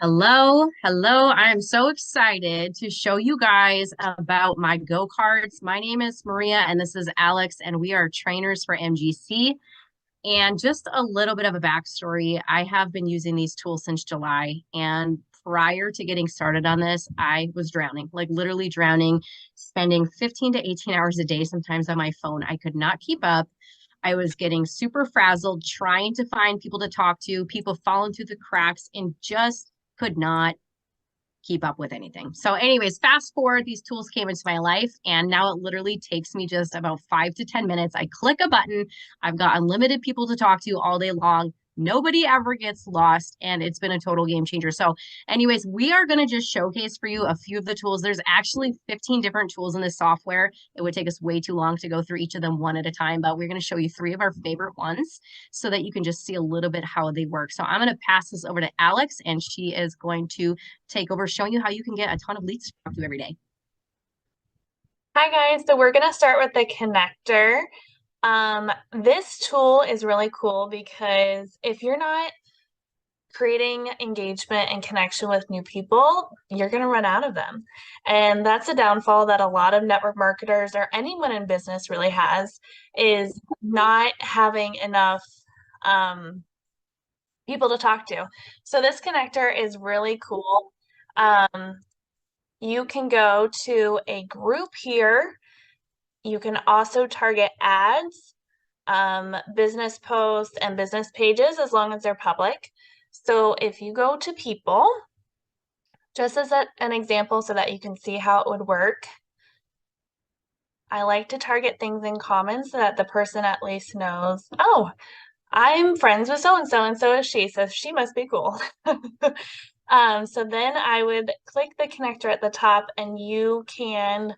Hello, hello. I am so excited to show you guys about my go-karts. My name is Maria and this is Alex, and we are trainers for MGC. And just a little bit of a backstory. I have been using these tools since July, and prior to getting started on this, I was drowning, like literally drowning, spending 15 to 18 hours a day sometimes on my phone. I could not keep up. I was getting super frazzled trying to find people to talk to, people falling through the cracks, and just could not keep up with anything. So, anyways, fast forward, these tools came into my life, and now it literally takes me just about 5 to 10 minutes. I click a button, I've got unlimited people to talk to all day long. Nobody ever gets lost, and it's been a total game changer. So, anyways, we are going to just showcase for you a few of the tools. There's actually 15 different tools in this software. It would take us way too long to go through each of them one at a time, but we're going to show you three of our favorite ones so that you can just see a little bit how they work. So, I'm going to pass this over to Alex, and she is going to take over showing you how you can get a ton of leads to talk to every day. Hi guys, so we're going to start with the connector. This tool is really cool because if you're not creating engagement and connection with new people, you're going to run out of them. And that's a downfall that a lot of network marketers or anyone in business really has, is not having enough people to talk to. So this connector is really cool. You can go to a group here. You can also target ads, business posts, and business pages as long as they're public. So if you go to people, just as an example so that you can see how it would work, I like to target things in common so that the person at least knows, oh, I'm friends with so-and-so and so is she, so she must be cool. So then I would click the connector at the top, and you can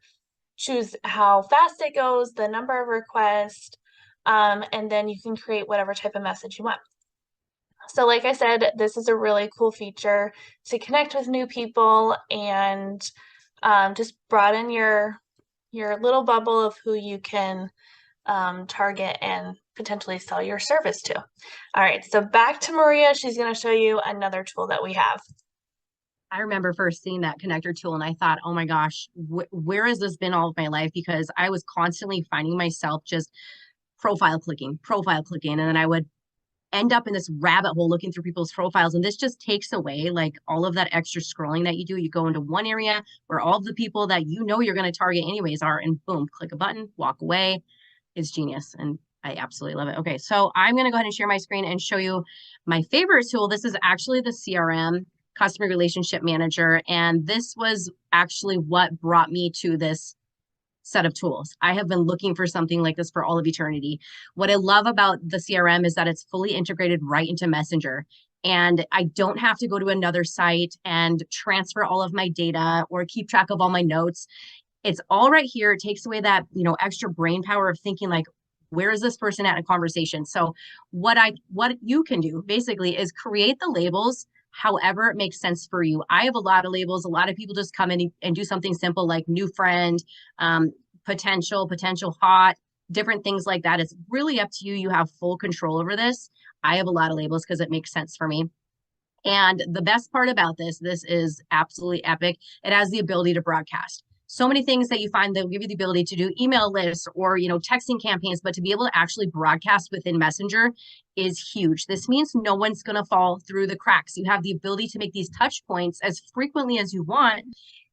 choose how fast it goes, the number of requests, and then you can create whatever type of message you want. So like I said, this is a really cool feature to connect with new people and just broaden your little bubble of who you can target and potentially sell your service to. All right, so back to Maria. She's going to show you another tool that we have. I remember first seeing that connector tool and I thought, oh my gosh, where has this been all of my life? Because I was constantly finding myself just profile clicking, and then I would end up in this rabbit hole looking through people's profiles. And this just takes away like all of that extra scrolling that you do. You go into one area where all of the people that you know you're going to target anyways are, and boom, click a button, walk away. It's genius. And I absolutely love it. Okay, so I'm going to go ahead and share my screen and show you my favorite tool. This is actually the CRM, Customer Relationship Manager. And this was actually what brought me to this set of tools. I have been looking for something like this for all of eternity. What I love about the CRM is that it's fully integrated right into Messenger. And I don't have to go to another site and transfer all of my data or keep track of all my notes. It's all right here. It takes away that, extra brain power of thinking like, where is this person at in a conversation? So what you can do basically is create the labels however it makes sense for you. I have a lot of labels. A lot of people just come in and do something simple like new friend, potential hot, different things like that. It's really up to you. You have full control over this. I have a lot of labels because it makes sense for me. And the best part about this is absolutely epic. It has the ability to broadcast. So many things that you find that will give you the ability to do email lists or texting campaigns, but to be able to actually broadcast within Messenger is huge. This means no one's going to fall through the cracks. You have the ability to make these touch points as frequently as you want,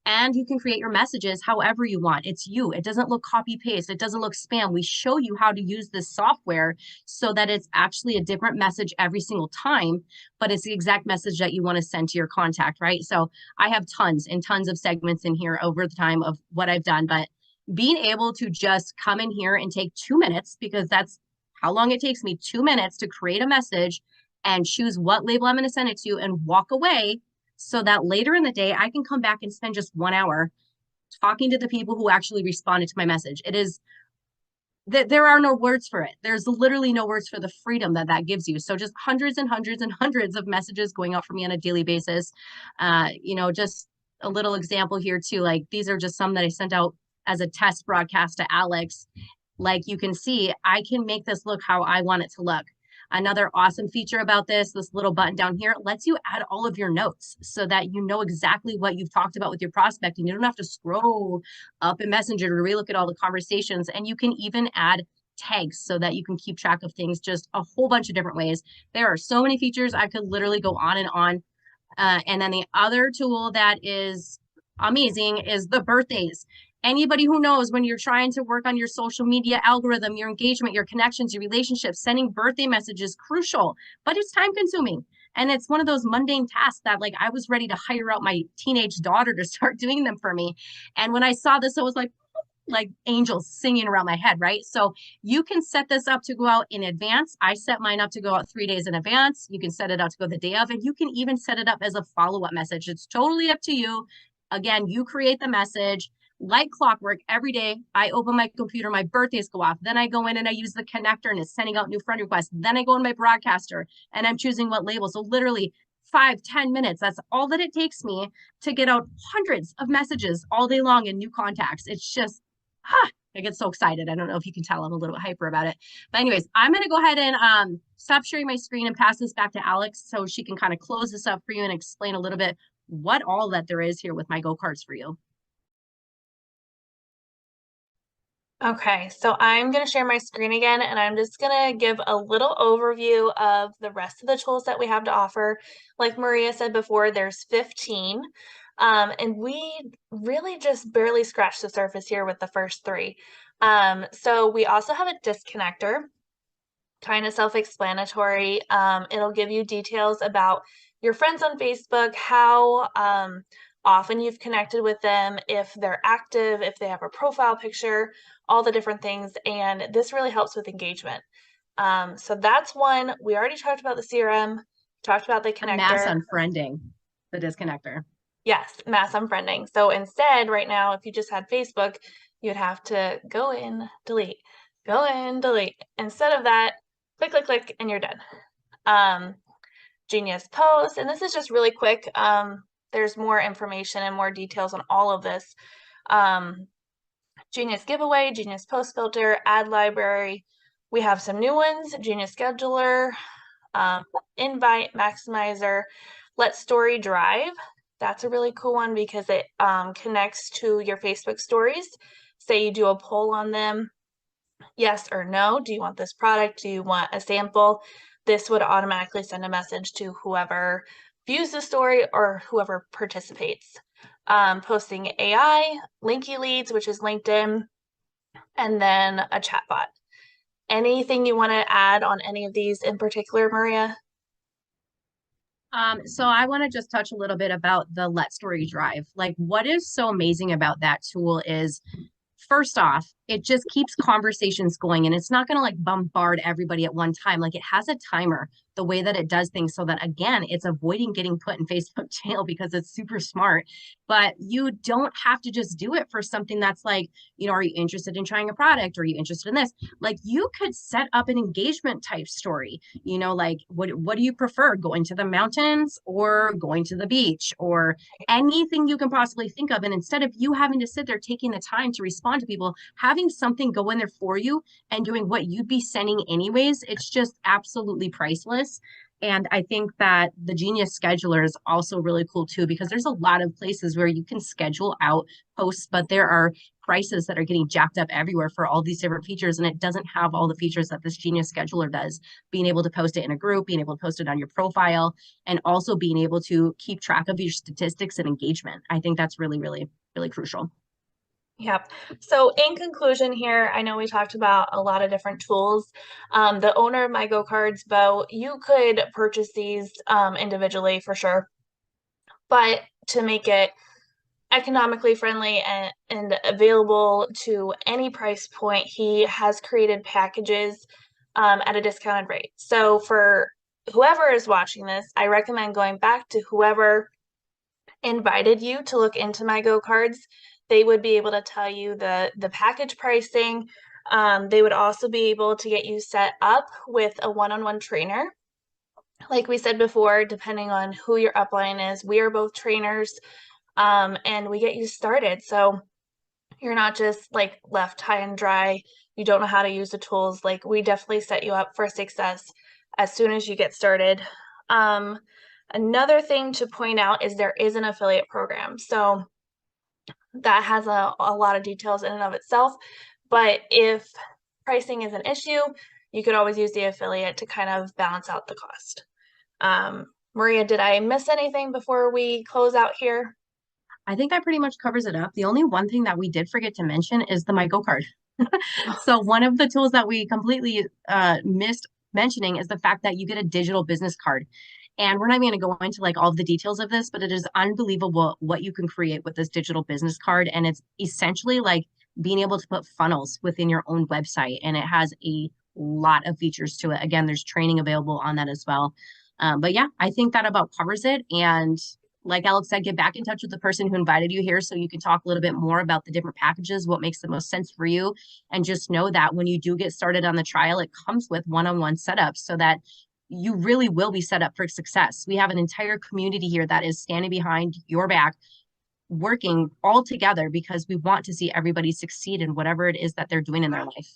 and you can create your messages however you want. It's you. It doesn't look copy paste. It doesn't look spam. We show you how to use this software so that it's actually a different message every single time, but it's the exact message that you want to send to your contact, right? So I have tons and tons of segments in here over the time of what I've done, but being able to just come in here and take 2 minutes, because that's how long it takes me, 2 minutes to create a message and choose what label I'm going to send it to and walk away, so that later in the day, I can come back and spend just 1 hour talking to the people who actually responded to my message. It is that there are no words for it. There's literally no words for the freedom that that gives you. So just hundreds and hundreds and hundreds of messages going out for me on a daily basis. Just a little example here too. Like these are just some that I sent out as a test broadcast to Alex. Like you can see, I can make this look how I want it to look. Another awesome feature about this little button down here, lets you add all of your notes so that you know exactly what you've talked about with your prospect, and you don't have to scroll up in Messenger to relook at all the conversations. And you can even add tags so that you can keep track of things just a whole bunch of different ways. There are so many features. I could literally go on and on. And then the other tool that is amazing is the birthdays. Anybody who knows, when you're trying to work on your social media algorithm, your engagement, your connections, your relationships, sending birthday messages is crucial, but it's time consuming. And it's one of those mundane tasks that, like, I was ready to hire out my teenage daughter to start doing them for me. And when I saw this, I was like angels singing around my head, right? So you can set this up to go out in advance. I set mine up to go out 3 days in advance. You can set it up to go the day of, and you can even set it up as a follow-up message. It's totally up to you. Again, you create the message. Like clockwork, every day I open my computer, my birthdays go off. Then I go in and I use the connector and it's sending out new friend requests. Then I go in my broadcaster and I'm choosing what label. So literally 5-10 minutes, that's all that it takes me to get out hundreds of messages all day long and new contacts. It's just I get so excited. I don't know if you can tell, I'm a little hyper about it. But anyways, I'm going to go ahead and stop sharing my screen and pass this back to Alex so she can kind of close this up for you and explain a little bit what all that there is here with my go cards for you. Okay, so I'm going to share my screen again, and I'm just going to give a little overview of the rest of the tools that we have to offer. Like Maria said before, there's 15, and we really just barely scratched the surface here with the first 3. So we also have a disconnector, kind of self-explanatory. It'll give you details about your friends on Facebook, how often you've connected with them, if they're active, if they have a profile picture, all the different things. And this really helps with engagement. So that's one. We already talked about the CRM, talked about the Mass connector. unfriending the disconnector. Yes, mass unfriending. So instead, right now, if you just had Facebook, you'd have to go in, delete, go in, delete. Instead of that, click, click, click, and you're done. Genius post, and this is just really quick. There's more information and more details on all of this. Genius giveaway, Genius post filter, ad library. We have some new ones, Genius scheduler, invite maximizer, let story drive. That's a really cool one because it connects to your Facebook stories. Say you do a poll on them, yes or no. Do you want this product? Do you want a sample? This would automatically send a message to whoever views the story or whoever participates. Posting AI, Linky Leads, which is LinkedIn, and then a chatbot. Anything you want to add on any of these in particular, Maria? So I want to just touch a little bit about the Let Story Drive. Like, what is so amazing about that tool is, first off, it just keeps conversations going, and it's not going to like bombard everybody at one time. Like, it has a timer the way that it does things so that, again, it's avoiding getting put in Facebook jail because it's super smart. But you don't have to just do it for something that's like, are you interested in trying a product? Or are you interested in this? Like, you could set up an engagement type story, like what do you prefer, going to the mountains or going to the beach or anything you can possibly think of. And instead of you having to sit there taking the time to respond to people, having something go in there for you and doing what you'd be sending anyways, it's just absolutely priceless. And I think that the Genius Scheduler is also really cool too, because there's a lot of places where you can schedule out posts, but there are prices that are getting jacked up everywhere for all these different features. And it doesn't have all the features that this Genius Scheduler does. Being able to post it in a group, being able to post it on your profile, and also being able to keep track of your statistics and engagement. I think that's really, really, really crucial. Yep. So in conclusion here, I know we talked about a lot of different tools. The owner of my Go Cards, Bo, you could purchase these individually for sure. But to make it economically friendly and available to any price point, he has created packages at a discounted rate. So for whoever is watching this, I recommend going back to whoever invited you to look into my Go Cards. They would be able to tell you the package pricing. They would also be able to get you set up with a one-on-one trainer. Like we said before, depending on who your upline is, we are both trainers, and we get you started. So you're not just like left high and dry. You don't know how to use the tools. Like, we definitely set you up for success as soon as you get started. Um, Another thing to point out is there is an affiliate program. So that has a lot of details in and of itself. But if pricing is an issue, you could always use the affiliate to kind of balance out the cost. Maria, did I miss anything before we close out here? I think that pretty much covers it up. The only one thing that we did forget to mention is the My Go card. So one of the tools that we completely missed mentioning is the fact that you get a digital business card. And we're not even going to go into like all of the details of this, but it is unbelievable what you can create with this digital business card. And it's essentially like being able to put funnels within your own website. And it has a lot of features to it. Again, there's training available on that as well. But yeah, I think that about covers it. And like Alex said, get back in touch with the person who invited you here so you can talk a little bit more about the different packages, what makes the most sense for you. And just know that when you do get started on the trial, it comes with one-on-one setups so that you really will be set up for success. We have an entire community here that is standing behind your back, working all together because we want to see everybody succeed in whatever it is that they're doing in their life.